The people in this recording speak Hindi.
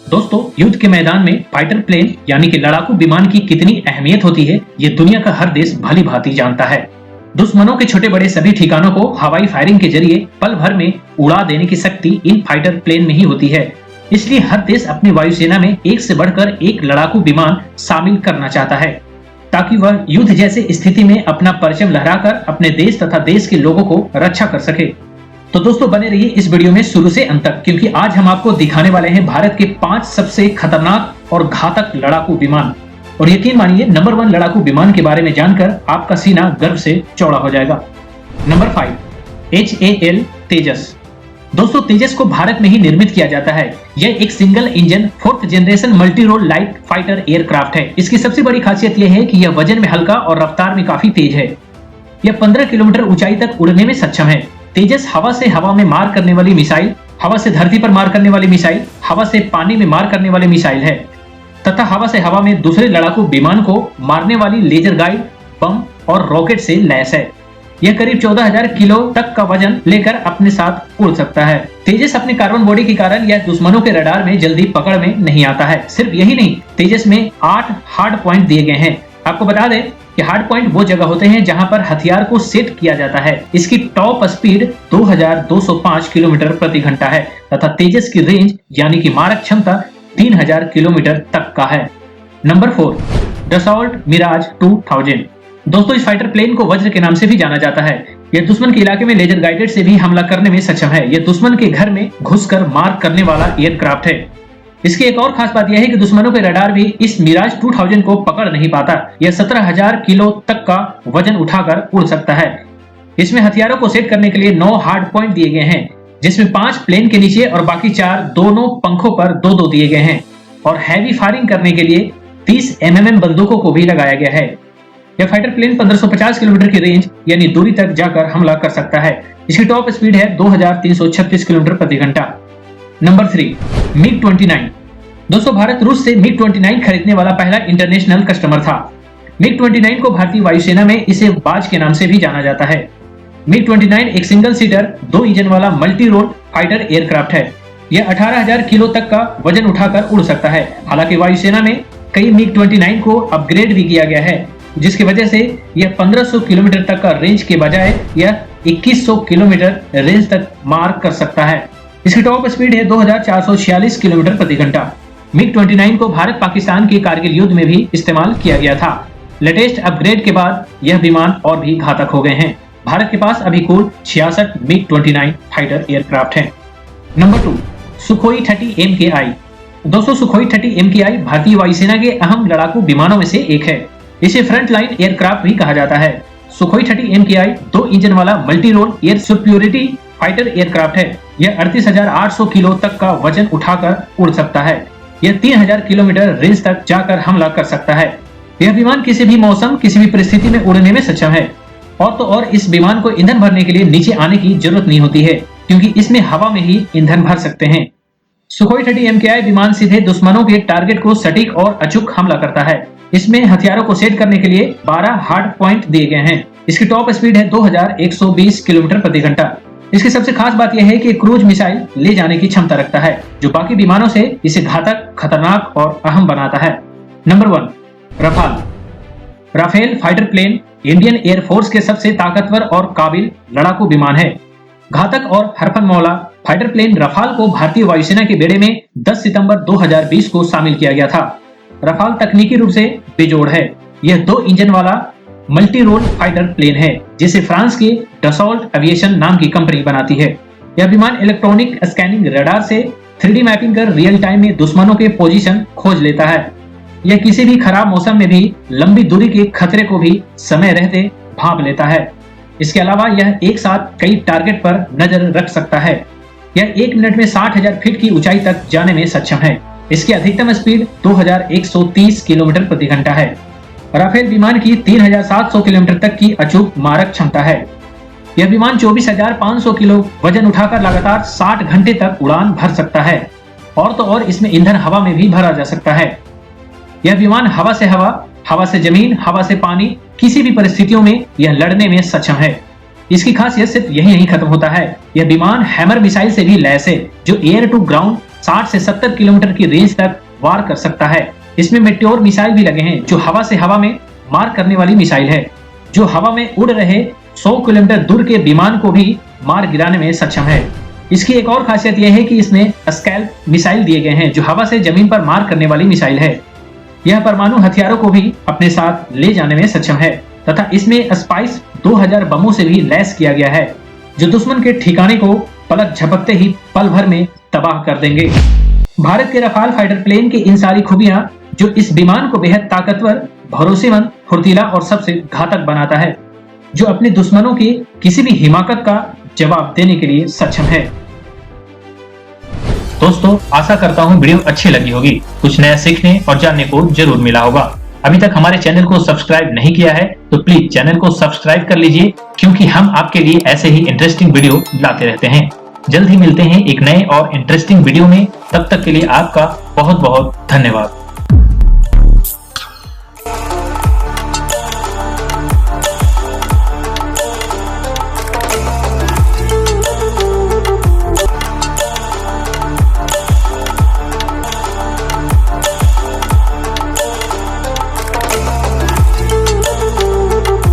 दोस्तों, युद्ध के मैदान में फाइटर प्लेन यानी कि लड़ाकू विमान की कितनी अहमियत होती है, ये दुनिया का हर देश भली भांति जानता है। दुश्मनों के छोटे बड़े सभी ठिकानों को हवाई फायरिंग के जरिए पल भर में उड़ा देने की शक्ति इन फाइटर प्लेन में ही होती है। इसलिए हर देश अपनी वायुसेना में एक से बढ़कर एक लड़ाकू विमान शामिल करना चाहता है, ताकि वह युद्ध जैसे स्थिति में अपना परचम लहराकर अपने देश तथा देश के लोगों को रक्षा कर सके। तो दोस्तों, बने रहिए इस वीडियो में शुरू से अंत तक, क्योंकि आज हम आपको दिखाने वाले हैं भारत के 5 सबसे खतरनाक और घातक लड़ाकू विमान। और यकीन मानिए, नंबर 1 लड़ाकू विमान के बारे में जानकर आपका सीना गर्व से चौड़ा हो जाएगा। नंबर 5, HAL तेजस। दोस्तों, तेजस को भारत में ही निर्मित किया जाता है। यह एक single engine 4th generation multi role light fighter aircraft है। इसकी सबसे बड़ी खासियत यह है कि यह वजन में हल्का और रफ्तार में काफी तेज है। यह 15 किलोमीटर ऊंचाई तक उड़ने में सक्षम है। तेजस हवा से हवा में मार करने वाली मिसाइल, हवा से धरती पर मार करने वाली मिसाइल, हवा से पानी में मार करने वाली मिसाइल है तथा हवा से हवा में दूसरे लड़ाकू विमान को मारने वाली लेजर गाइड बम और रॉकेट से लैस है। यह करीब 14,000 किलो तक का वजन लेकर अपने साथ उड़ सकता है। तेजस अपने कार्बन बॉडी के कारण यह दुश्मनों के रडार में जल्दी पकड़ में नहीं आता है। सिर्फ यही नहीं, तेजस में 8 हार्ड पॉइंट दिए गए हैं। आपको बता दें कि हार्ड पॉइंट वो जगह होते हैं जहां पर हथियार को सेट किया जाता है। इसकी टॉप स्पीड 2205 किलोमीटर प्रति घंटा है तथा तेजस की रेंज यानी कि मारक क्षमता 3000 किलोमीटर तक का है। Number 4, Dassault Mirage 2000। दोस्तों, इस फाइटर प्लेन को वज्र के नाम से भी जाना जाता है। यह दुश्मन के इलाके में लेजर गाइडेड से भी हमला करने में सक्षम है। यह दुश्मन के घर में घुसकर मार करने वाला एयरक्राफ्ट है। इसकी एक और खास बात यह है कि दुश्मनों के रडार भी इस मिराज 2000 को पकड़ नहीं पाता। यह 17,000 किलो तक का वजन उठाकर उड़ सकता है। इसमें हथियारों को सेट करने के लिए 9 हार्ड पॉइंट दिए गए हैं, जिसमें 5 प्लेन के नीचे और बाकी 4 दोनों पंखों पर 2-2 दिए गए हैं। और हैवी फायरिंग करने के लिए 30 mm बंदूकों को भी लगाया गया है। यह फाइटर प्लेन 1550 किलोमीटर की रेंज यानी दूरी तक जाकर हमला कर सकता है। इसकी टॉप स्पीड है 2336 किलोमीटर प्रति घंटा। Number 3, MiG-29। दोस्तों, भारत रूस से MiG-29 खरीदने वाला पहला इंटरनेशनल कस्टमर था। MiG-29 को भारतीय वायुसेना में इसे बाज के नाम से भी जाना जाता है। MiG-29 एक सिंगल सीटर 2 इंजन वाला मल्टी रोल फाइटर एयरक्राफ्ट है। यह 18,000 किलो तक का वजन उठाकर उड़ सकता है। हालांकि वायुसेना में कई MiG-29 को अपग्रेड भी किया गया है, जिसकी वजह से यह 1500 किलोमीटर तक का रेंज के बजाय यह 2100 किलोमीटर रेंज तक मार कर सकता है। इसकी टॉप स्पीड है 2446 किलोमीटर प्रति घंटा। MiG-29 को भारत पाकिस्तान के कारगिल युद्ध में भी इस्तेमाल किया गया था। लेटेस्ट अपग्रेड के बाद यह विमान और भी घातक हो गए हैं। भारत के पास अभी कुल 66 MiG-29 फाइटर एयरक्राफ्ट हैं। Number 2, Sukhoi 30 MKI। दोस्तों, सुखोई 30 MKI भारतीय वायुसेना के अहम लड़ाकू विमानों में से एक है। इसे फ्रंट लाइन एयरक्राफ्ट भी कहा जाता है। सुखोई 30 MKI 2 इंजन वाला multi role air superiority fighter aircraft है। यह 38,800 किलो तक का वजन उठाकर उड़ सकता है। यह 3000 किलोमीटर रेंज तक जाकर हमला कर सकता है। यह विमान किसी भी मौसम, किसी भी परिस्थिति में उड़ने में सक्षम है। और तो और इस विमान को ईंधन भरने के लिए नीचे आने की जरूरत नहीं होती है, क्योंकि इसमें हवा में ही ईंधन भर सकते हैं। सुखोई 30 MKI विमान सीधे दुश्मनों के टारगेट को सटीक और अचूक हमला करता है। इसमें हथियारों को सेट करने के लिए 12 हार्ड पॉइंट दिए गए हैं। इसकी टॉप स्पीड है 2120 किलोमीटर प्रति घंटा। इसकी सबसे खास बात यह है कि क्रूज मिसाइल ले जाने की क्षमता रखता है, जो बाकी विमानों से इसे घातक, खतरनाक और अहम बनाता है। Number 1, Rafale. Rafale fighter plane Indian air force के सबसे ताकतवर और काबिल लड़ाकू विमान है। घातक और हरफनमौला फाइटर प्लेन रफाल को भारतीय वायुसेना के बेड़े में 10 सितंबर 2020 को शामिल किया गया था। रफाल तकनीकी रूप से बेजोड़ है। यह 2 इंजन वाला मल्टी रोल फाइटर प्लेन है, जिसे फ्रांस के डसॉल्ट एविएशन नाम की कंपनी बनाती है। यह विमान इलेक्ट्रॉनिक स्कैनिंग रडार से 3D मैपिंग कर रियल टाइम में दुश्मनों के पोजीशन खोज लेता है। यह किसी भी खराब मौसम में भी लंबी दूरी के खतरे को भी समय रहते भांप लेता है। इसके अलावा यह एक साथ कई टारगेट पर नजर रख सकता है। यह 1 मिनट में 60,000 फीट की ऊंचाई तक जाने में सक्षम है। इसकी अधिकतम स्पीड 2130 किलोमीटर प्रति घंटा है। राफेल विमान की 3700 किलोमीटर तक की अचूक मारक क्षमता है। यह विमान 24,500 किलो वजन उठाकर लगातार 60 घंटे तक उड़ान भर सकता है। और तो और इसमें ईंधन हवा में भी भरा जा सकता है। यह विमान हवा से हवा, हवा से जमीन, हवा से पानी, किसी भी परिस्थितियों में यह लड़ने में सक्षम है। इसकी खासियत सिर्फ यही नहीं खत्म होता है, यह विमान हैमर मिसाइल से भी लैस है, जो एयर टू ग्राउंड 60 से 70 किलोमीटर की रेंज तक वार कर सकता है। इसमें मेटेओर मिसाइल भी लगे हैं जो हवा से हवा में मार करने वाली मिसाइल है, जो हवा में उड़ रहे 100 किलोमीटर दूर के विमान को भी मार गिराने में सक्षम है। इसकी एक और खासियत यह है कि इसमें स्कैल्प मिसाइल दिए गए हैं जो हवा से जमीन पर मार करने वाली मिसाइल है। यह परमाणु हथियारों को भी अपने साथ ले जाने में सक्षम है तथा इसमें स्पाइस 2000 बमों से भी लैस किया गया है जो दुश्मन के ठिकाने को पलक झपकते ही पल भर में तबाह कर देंगे। भारत के रफाल फाइटर प्लेन की इन सारी खूबियां जो इस विमान को बेहद ताकतवर, भरोसेमंद, फुर्तीला और सबसे घातक बनाता है, जो अपने दुश्मनों की किसी भी हिमाकत का जवाब देने के लिए सक्षम है। दोस्तों, आशा करता हूँ वीडियो अच्छी लगी होगी, कुछ नया सीखने और जानने को जरूर मिला होगा। अभी तक हमारे चैनल को सब्सक्राइब नहीं किया है तो प्लीज चैनल को सब्सक्राइब कर लीजिए, क्योंकि हम आपके लिए ऐसे ही इंटरेस्टिंग वीडियो लाते रहते हैं। जल्द ही मिलते हैं एक नए और इंटरेस्टिंग वीडियो में, तब तक के लिए आपका बहुत बहुत धन्यवाद।